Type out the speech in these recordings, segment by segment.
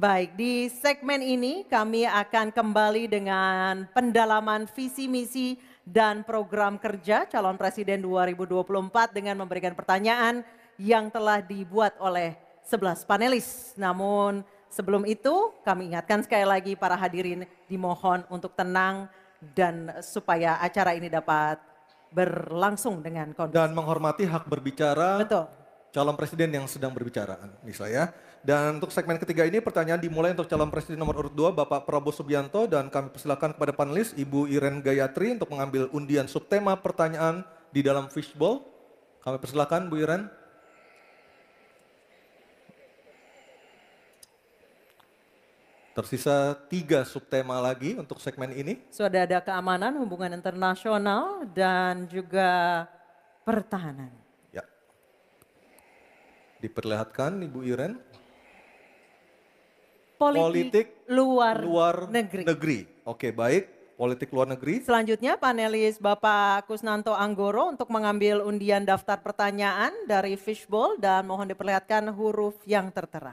Baik, di segmen ini kami akan kembali dengan pendalaman visi misi dan program kerja calon presiden 2024 dengan memberikan pertanyaan yang telah dibuat oleh 11 panelis. Namun sebelum itu kami ingatkan sekali lagi para hadirin dimohon untuk tenang dan supaya acara ini dapat berlangsung dengan kondusif. Dan menghormati hak berbicara Betul. calon presiden yang sedang berbicara, Nisa ya. Dan untuk segmen ketiga ini pertanyaan dimulai untuk calon presiden nomor urut 2 Bapak Prabowo Subianto dan kami persilakan kepada panelis Ibu Iren Gayatri untuk mengambil undian subtema pertanyaan di dalam fishbowl. Kami persilakan Bu Iren. Tersisa 3 subtema lagi untuk segmen ini. Sudah ada keamanan, hubungan internasional, dan juga pertahanan. Ya. Diperlihatkan Ibu Iren. Politik luar negeri. Oke, baik. Politik luar negeri. Selanjutnya panelis Bapak Kusnanto Anggoro untuk mengambil undian daftar pertanyaan dari fishbowl dan mohon diperlihatkan huruf yang tertera.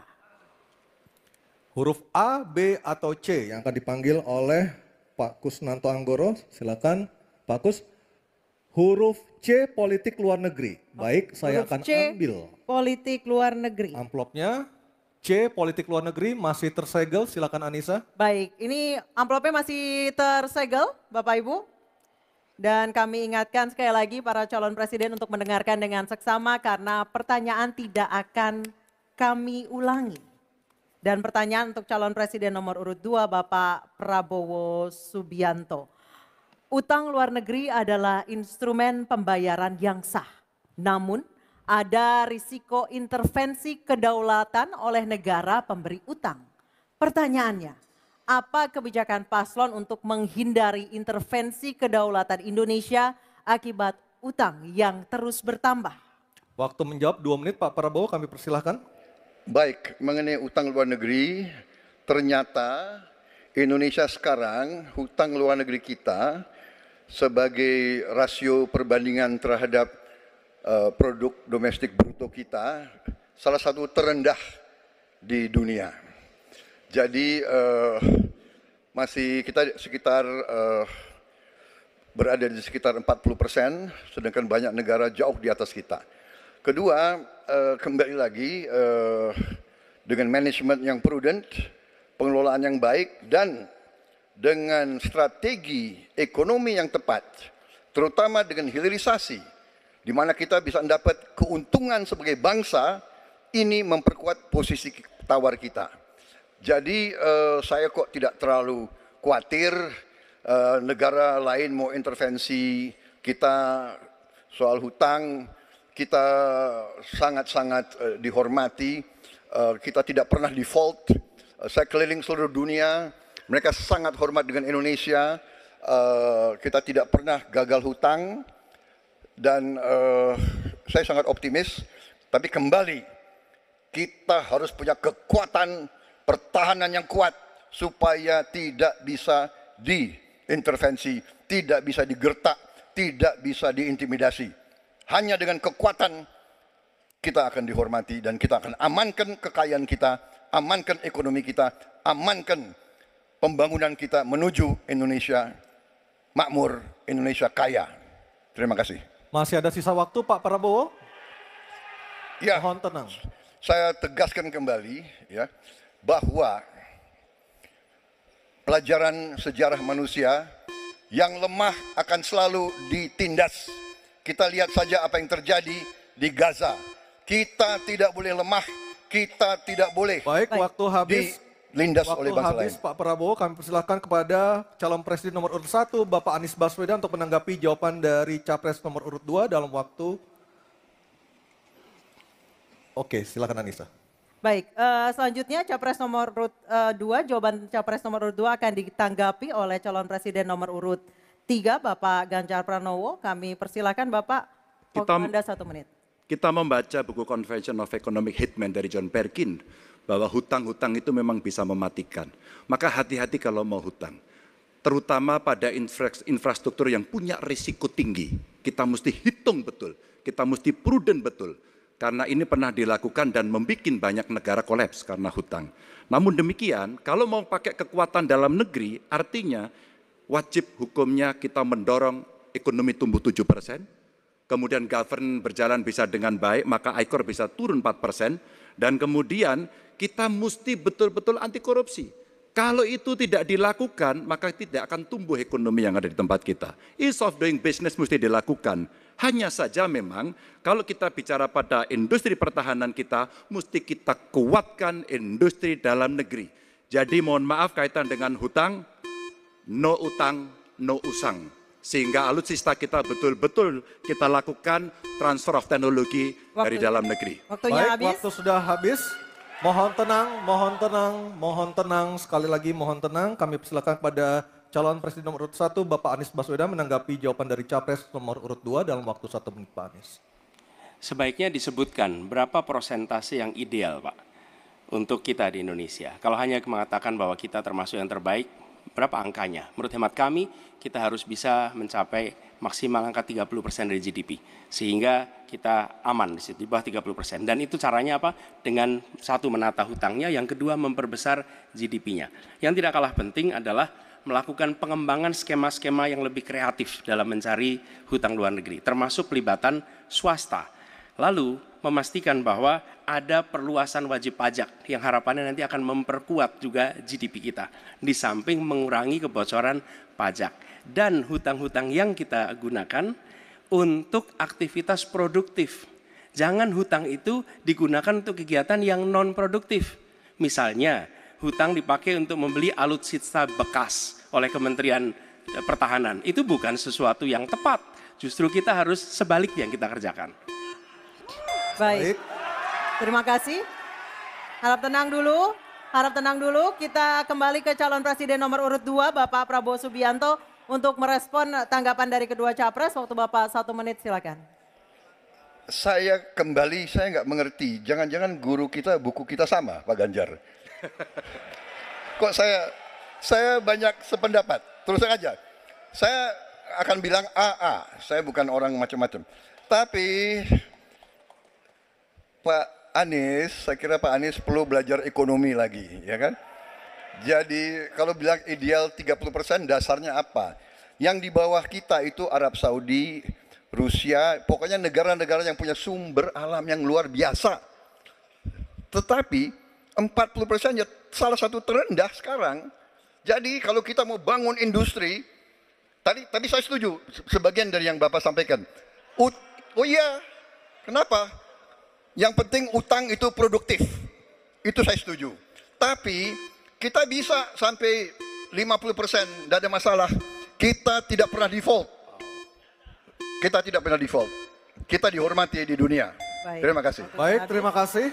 Huruf A, B, atau C yang akan dipanggil oleh Pak Kusnanto Anggoro. Silakan Pak Kus. Huruf C, politik luar negeri. Baik, saya akan ambil. Politik luar negeri. Amplopnya. C, politik luar negeri masih tersegel. Silakan Anissa. Baik, ini amplopnya masih tersegel Bapak Ibu. Dan kami ingatkan sekali lagi para calon presiden untuk mendengarkan dengan seksama karena pertanyaan tidak akan kami ulangi. Dan pertanyaan untuk calon presiden nomor urut 2 Bapak Prabowo Subianto. Utang luar negeri adalah instrumen pembayaran yang sah. Namun ada risiko intervensi kedaulatan oleh negara pemberi utang. Pertanyaannya, apa kebijakan paslon untuk menghindari intervensi kedaulatan Indonesia akibat utang yang terus bertambah? Waktu menjawab 2 menit Pak Prabowo, kami persilahkan. Baik, mengenai utang luar negeri, ternyata Indonesia sekarang hutang luar negeri kita sebagai rasio perbandingan terhadap produk domestik bruto kita salah satu terendah di dunia. Jadi masih kita sekitar berada di sekitar 40%, sedangkan banyak negara jauh di atas kita. Kedua, kembali lagi dengan manajemen yang prudent, pengelolaan yang baik, dan dengan strategi ekonomi yang tepat, terutama dengan hilirisasi, di mana kita bisa mendapat keuntungan sebagai bangsa, ini memperkuat posisi tawar kita. Jadi saya kok tidak terlalu khawatir negara lain mau intervensi kita soal hutang. Kita sangat-sangat dihormati, kita tidak pernah default. Saya keliling seluruh dunia, mereka sangat hormat dengan Indonesia, kita tidak pernah gagal hutang. Dan saya sangat optimis, tapi kembali kita harus punya kekuatan pertahanan yang kuat supaya tidak bisa diintervensi, tidak bisa digertak, tidak bisa diintimidasi. Hanya dengan kekuatan kita akan dihormati dan kita akan amankan kekayaan kita, amankan ekonomi kita, amankan pembangunan kita menuju Indonesia makmur, Indonesia kaya. Terima kasih. Masih ada sisa waktu Pak Prabowo? Ya, mohon tenang. Saya tegaskan kembali ya bahwa pelajaran sejarah manusia yang lemah akan selalu ditindas. Kita lihat saja apa yang terjadi di Gaza. Kita tidak boleh lemah, kita tidak boleh. Baik, waktu habis. Lindas oleh bangsa lain. Pak Prabowo, kami persilakan kepada calon presiden nomor urut 1 Bapak Anies Baswedan untuk menanggapi jawaban dari capres nomor urut 2 dalam waktu. Oke, silakan Anissa. Baik, selanjutnya capres nomor urut 2, jawaban capres nomor urut 2 akan ditanggapi oleh calon presiden nomor urut 3 Bapak Ganjar Pranowo. Kami persilakan Bapak, waktu Anda 1 menit. Kita membaca buku Convention of Economic Hitman dari John Perkin, bahwa hutang-hutang itu memang bisa mematikan. Maka hati-hati kalau mau hutang. Terutama pada infrastruktur yang punya risiko tinggi. Kita mesti hitung betul, kita mesti prudent betul. karena ini pernah dilakukan dan membuat banyak negara kolaps karena hutang. Namun demikian, kalau mau pakai kekuatan dalam negeri, artinya wajib hukumnya kita mendorong ekonomi tumbuh 7%, kemudian govern berjalan bisa dengan baik, maka ICOR bisa turun 4%, dan kemudian kita mesti betul-betul anti korupsi. Kalau itu tidak dilakukan, maka tidak akan tumbuh ekonomi yang ada di tempat kita. Ease of doing business mesti dilakukan. Hanya saja memang kalau kita bicara pada industri pertahanan kita, mesti kita kuatkan industri dalam negeri. Jadi mohon maaf kaitan dengan hutang, no utang, no usang. Sehingga alutsista kita betul-betul kita lakukan transfer of teknologi dari dalam negeri. Waktunya Baik, habis. waktu sudah habis. Mohon tenang, mohon tenang, mohon tenang. Sekali lagi mohon tenang. Kami persilakan kepada calon presiden nomor urut 1, Bapak Anies Baswedan menanggapi jawaban dari capres nomor urut 2 dalam waktu 1 menit, Pak Anies. Sebaiknya disebutkan berapa persentase yang ideal, Pak, untuk kita di Indonesia. Kalau hanya mengatakan bahwa kita termasuk yang terbaik, berapa angkanya? Menurut hemat kami, kita harus bisa mencapai maksimal angka 30% dari GDP. Sehingga kita aman di situ, di bawah 30%. Dan itu caranya apa? Dengan satu menata hutangnya, yang kedua memperbesar GDP-nya. Yang tidak kalah penting adalah melakukan pengembangan skema-skema yang lebih kreatif dalam mencari hutang luar negeri, termasuk pelibatan swasta. Lalu memastikan bahwa ada perluasan wajib pajak yang harapannya nanti akan memperkuat juga GDP kita. Di samping mengurangi kebocoran pajak. Dan hutang-hutang yang kita gunakan untuk aktivitas produktif. Jangan hutang itu digunakan untuk kegiatan yang non-produktif. Misalnya, hutang dipakai untuk membeli alutsista bekas oleh Kementerian Pertahanan. Itu bukan sesuatu yang tepat. Justru kita harus sebaliknya yang kita kerjakan. Baik. Terima kasih. Harap tenang dulu. Harap tenang dulu. Kita kembali ke calon presiden nomor urut 2, Bapak Prabowo Subianto, untuk merespon tanggapan dari kedua capres. Waktu Bapak 1 menit, silakan. Saya nggak mengerti. Jangan-jangan guru kita, buku kita sama, Pak Ganjar. Kok saya banyak sependapat. Terus aja. Saya akan bilang AA. Saya bukan orang macam-macam. Tapi Pak Anies, saya kira Pak Anies perlu belajar ekonomi lagi, ya kan? Jadi kalau bilang ideal 30%, dasarnya apa? Yang di bawah kita itu Arab Saudi, Rusia, pokoknya negara-negara yang punya sumber alam yang luar biasa. Tetapi 40% ya salah satu terendah sekarang. Jadi kalau kita mau bangun industri, tadi saya setuju sebagian dari yang Bapak sampaikan. Oh iya, kenapa? Yang penting utang itu produktif. Itu saya setuju. Tapi kita bisa sampai 50%, tidak ada masalah. Kita tidak pernah default. Kita tidak pernah default. Kita dihormati di dunia. Baik. Terima kasih. Baik, terima kasih.